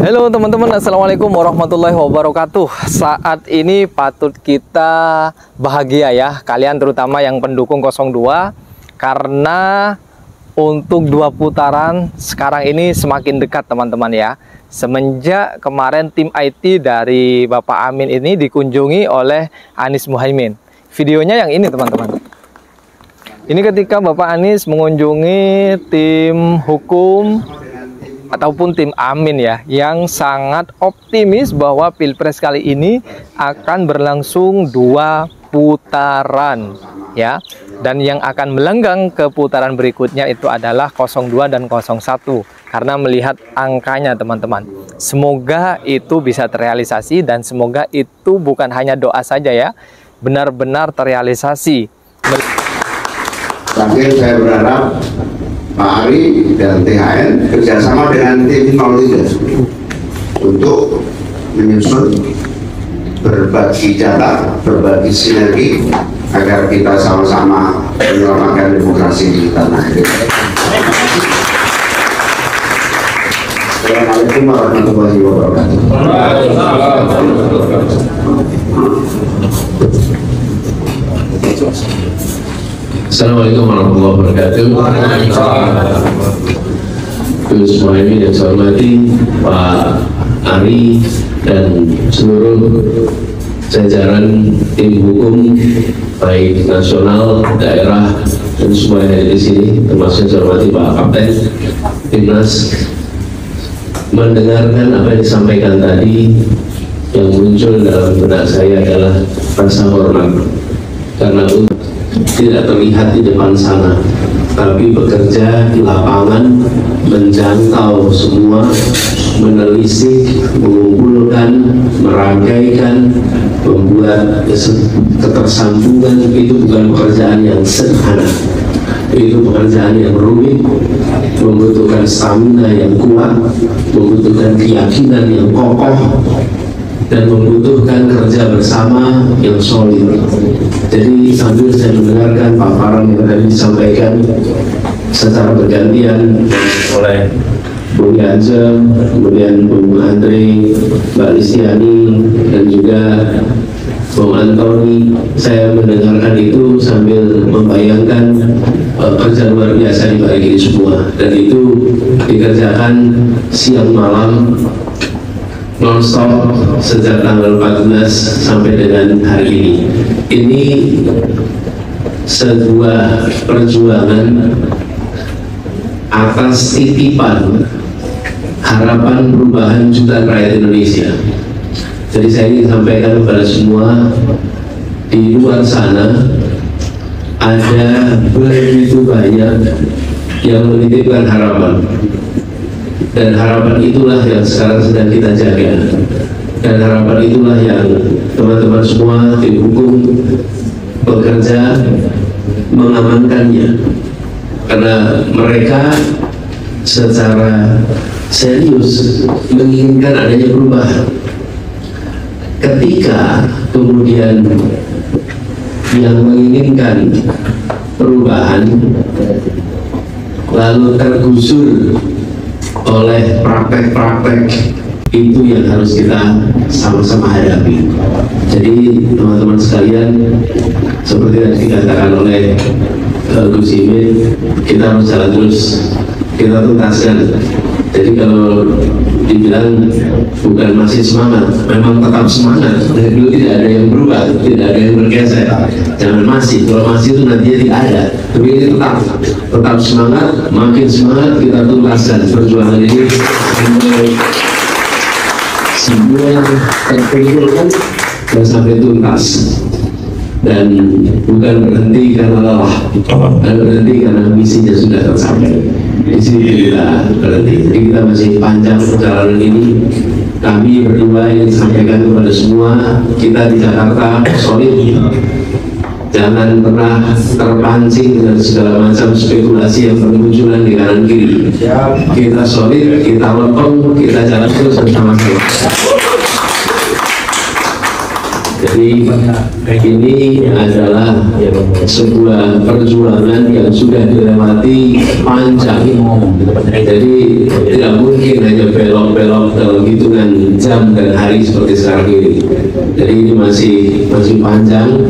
Halo teman-teman, assalamualaikum warahmatullahi wabarakatuh. Saat ini patut kita bahagia ya, kalian terutama yang pendukung 02, karena untuk 2 putaran sekarang ini semakin dekat teman-teman ya. Semenjak kemarin tim IT dari Bapak Amin ini dikunjungi oleh Anies Muhaimin. Videonya yang ini teman-teman. Ini ketika Bapak Anies mengunjungi tim hukum ataupun tim Amin ya, yang sangat optimis bahwa Pilpres kali ini akan berlangsung 2 putaran ya. Dan yang akan melenggang ke putaran berikutnya itu adalah 02 dan 01, karena melihat angkanya teman-teman. Semoga itu bisa terrealisasi dan semoga itu bukan hanya doa saja ya, benar-benar terrealisasi. Tapi saya berharap Pak Ari dan THN kerjasama dengan tim 03 untuk menyusun berbagi data, berbagi sinergi agar kita sama-sama menyelamatkan demokrasi di tanah air. Assalamualaikum warahmatullahi wabarakatuh. Assalamualaikum warahmatullahi wabarakatuh. Gus Muhaimin yang saya hormati, Pak Ari dan seluruh jajaran tim hukum baik nasional, daerah dan semua yang ada di sini, termasuk yang saya hormati Pak Kapten Timnas. Mendengarkan apa yang disampaikan tadi, yang muncul dalam benak saya adalah rasa hormat, karena tidak terlihat di depan sana, tapi bekerja di lapangan, menjangkau semua, menelisik, mengumpulkan, merangkaikan, membuat ketersambungan. Itu bukan pekerjaan yang sederhana, itu pekerjaan yang rumit, membutuhkan stamina yang kuat, membutuhkan keyakinan yang kokoh, dan membutuhkan kerja bersama yang solid. Jadi sambil saya mendengarkan paparan yang tadi disampaikan secara bergantian oleh Bung Yanjem, kemudian Bung Andre, Mbak Listiani, dan juga Bung Antoni, saya mendengarkan itu sambil membayangkan kerja luar biasa di balik ini semua, dan itu dikerjakan siang malam non-stop sejak tanggal 14 sampai dengan hari ini. Ini sebuah perjuangan atas titipan harapan perubahan jutaan rakyat Indonesia. Jadi saya ingin sampaikan kepada semua di luar sana, ada begitu banyak yang menitipkan harapan. Dan harapan itulah yang sekarang sedang kita jaga, dan harapan itulah yang teman-teman semua tim hukum bekerja mengamankannya, karena mereka secara serius menginginkan adanya perubahan. Ketika kemudian yang menginginkan perubahan lalu tergusur oleh praktek-praktek, itu yang harus kita sama-sama hadapi. Jadi teman-teman sekalian, seperti yang dikatakan oleh Gus Imin, kita harus jalan terus, kita tuntaskan. Jadi kalau dibilang bukan masih semangat, memang tetap semangat. Dari dulu tidak ada yang berubah, tidak ada yang bergeser. Jangan masih, kalau masih itu nantinya tidak ada. Tapi ini tetap semangat, makin semangat kita tuntaskan perjuangan ini semua terkumpulkan dan sampai tuntas. Dan bukan berhenti karena lelah, dan berhenti karena misinya sudah tercapai. Di sini kita berhenti. Jadi kita masih panjang perjalanan ini. Kami berdua ingin sampaikan kepada semua, kita di Jakarta solid. Jangan pernah terpancing dengan segala macam spekulasi yang bermunculan di kanan kiri. Kita solid, kita lempeng, kita jalan terus bersama-sama. Jadi ini adalah sebuah perjuangan yang sudah dilewati panjang. Jadi tidak mungkin hanya belok-belok dalam hitungan jam dan hari seperti sekarang ini. Jadi ini masih panjang,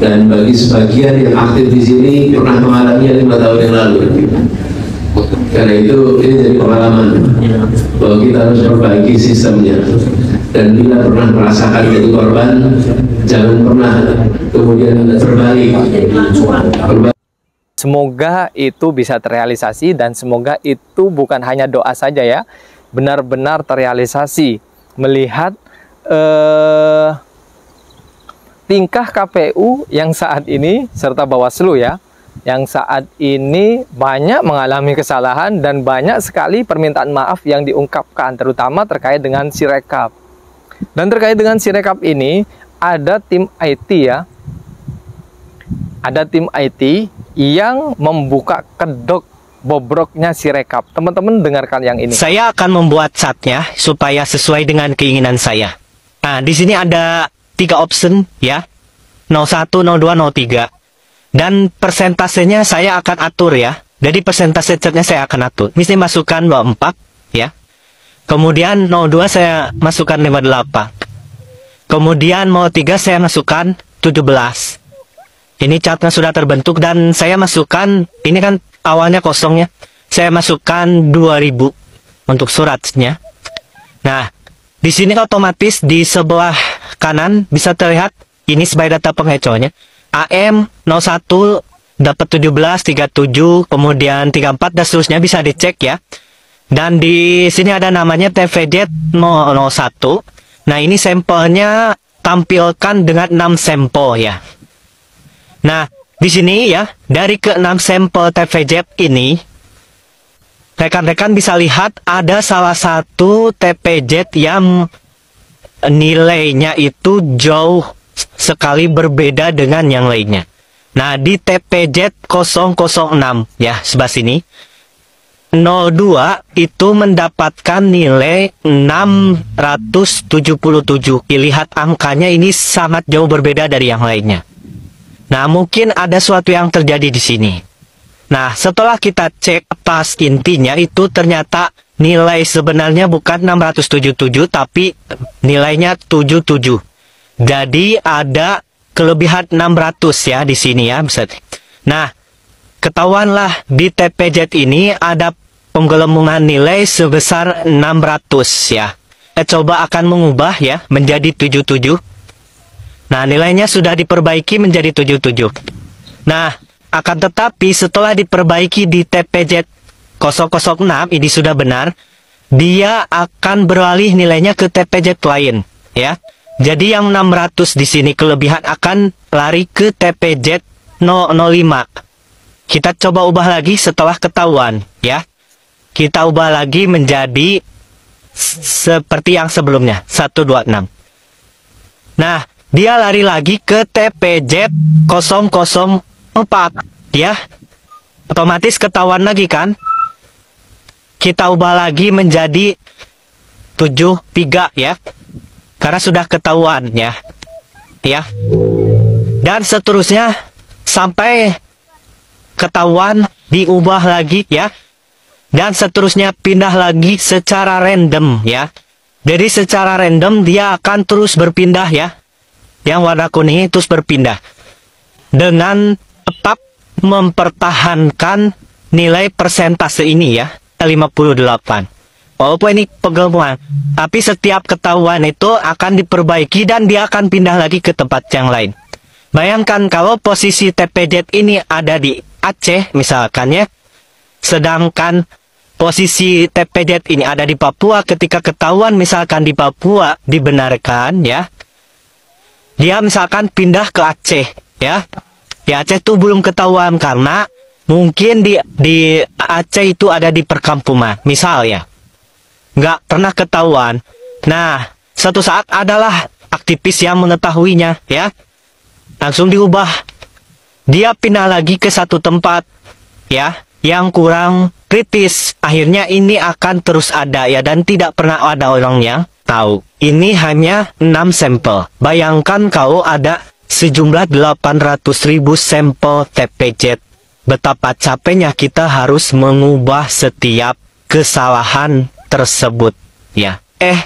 dan bagi sebagian yang aktif di sini pernah mengalaminya 5 tahun yang lalu. Karena itu ini jadi pengalaman bahwa kita harus perbaiki sistemnya. Dan bila pernah merasakan jadi korban, jangan pernah kemudian berbalik. Semoga itu bisa terrealisasi, dan semoga itu bukan hanya doa saja ya, benar-benar terrealisasi. Melihat tingkah KPU yang saat ini serta Bawaslu ya, yang saat ini banyak mengalami kesalahan dan banyak sekali permintaan maaf yang diungkapkan, terutama terkait dengan Sirekap. Dan terkait dengan Sirekap ini, ada tim IT ya, ada tim IT yang membuka kedok bobroknya Sirekap. Teman-teman dengarkan yang ini. Saya akan membuat chatnya supaya sesuai dengan keinginan saya. Nah, di sini ada 3 option ya, 01, 02, 03. Dan persentasenya saya akan atur ya. Jadi persentase chatnya saya akan atur. Misalnya masukkan 24 ya. Kemudian 02 saya masukkan 58. Kemudian 03 saya masukkan 17. Ini chatnya sudah terbentuk dan saya masukkan, ini kan awalnya kosongnya. Saya masukkan 2000 untuk suratnya. Nah, di sini otomatis di sebelah kanan bisa terlihat ini sebagai data pengecohnya. AM 01 dapat 17, 37, kemudian 34 dan seterusnya bisa dicek ya. Dan di sini ada namanya TVZ 001. Nah, ini sampelnya tampilkan dengan 6 sampel ya. Nah, di sini ya, dari ke-6 sampel TVZ ini, rekan-rekan bisa lihat ada salah satu TPZ yang nilainya itu jauh sekali berbeda dengan yang lainnya. Nah, di TPZ 006 ya, sebelah sini 02 itu mendapatkan nilai 677. Lihat angkanya ini sangat jauh berbeda dari yang lainnya. Nah, mungkin ada sesuatu yang terjadi di sini. Nah, setelah kita cek pas intinya itu ternyata nilai sebenarnya bukan 677 tapi nilainya 77. Jadi ada kelebihan 600 ya di sini ya. Nah, ketahuanlah di TPZ ini ada penggelembungan nilai sebesar 600 ya. Coba akan mengubah ya menjadi 77. Nah, nilainya sudah diperbaiki menjadi 77. Nah, akan tetapi setelah diperbaiki di TPZ 006 ini sudah benar, dia akan beralih nilainya ke TPZ lain ya. Jadi yang 600 di sini kelebihan akan lari ke TPZ 005. Kita coba ubah lagi setelah ketahuan ya. Kita ubah lagi menjadi seperti yang sebelumnya 126. Nah, dia lari lagi ke TPZ 004 ya. Otomatis ketahuan lagi kan. Kita ubah lagi menjadi 73 ya. Karena sudah ketahuan ya. Ya. Dan seterusnya sampai ketahuan diubah lagi ya. Dan seterusnya pindah lagi secara random ya. Jadi secara random dia akan terus berpindah ya. Yang warna kuning terus berpindah. Dengan tetap mempertahankan nilai persentase ini ya. 58. Walaupun ini penggabungan, tapi setiap ketahuan itu akan diperbaiki dan dia akan pindah lagi ke tempat yang lain. Bayangkan kalau posisi TPZ ini ada di Aceh misalkan ya, sedangkan posisi TPZ ini ada di Papua. Ketika ketahuan misalkan di Papua dibenarkan ya, dia misalkan pindah ke Aceh ya. Di Aceh itu belum ketahuan karena mungkin di Aceh itu ada di perkampungan misal ya, nggak pernah ketahuan. Nah, suatu saat adalah aktivis yang mengetahuinya ya, langsung diubah. Dia pindah lagi ke satu tempat ya yang kurang kritis. Akhirnya ini akan terus ada ya, dan tidak pernah ada orangnya tahu, ini hanya 6 sampel. Bayangkan kalau ada sejumlah 800.000 sampel TPZ. Betapa capeknya kita harus mengubah setiap kesalahan tersebut, ya.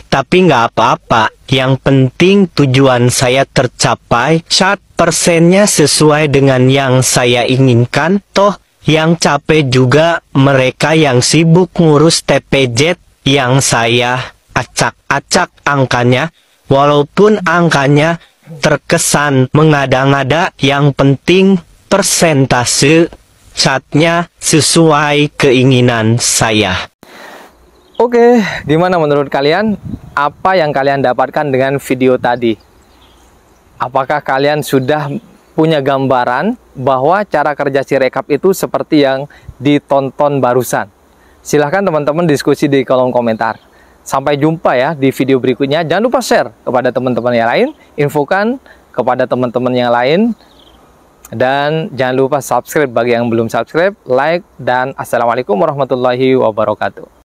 Tapi nggak apa-apa. Yang penting tujuan saya tercapai. Cat persennya sesuai dengan yang saya inginkan. Toh, yang capek juga mereka yang sibuk ngurus TPZ. Yang saya acak-acak angkanya. Walaupun angkanya terkesan mengada-ngada, yang penting persentase catnya sesuai keinginan saya. Oke, gimana menurut kalian? Apa yang kalian dapatkan dengan video tadi? Apakah kalian sudah punya gambaran bahwa cara kerja Sirekap itu seperti yang ditonton barusan? Silahkan teman-teman diskusi di kolom komentar. Sampai jumpa ya di video berikutnya. Jangan lupa share kepada teman-teman yang lain, infokan kepada teman-teman yang lain. Dan jangan lupa subscribe bagi yang belum subscribe, like, dan assalamualaikum warahmatullahi wabarakatuh.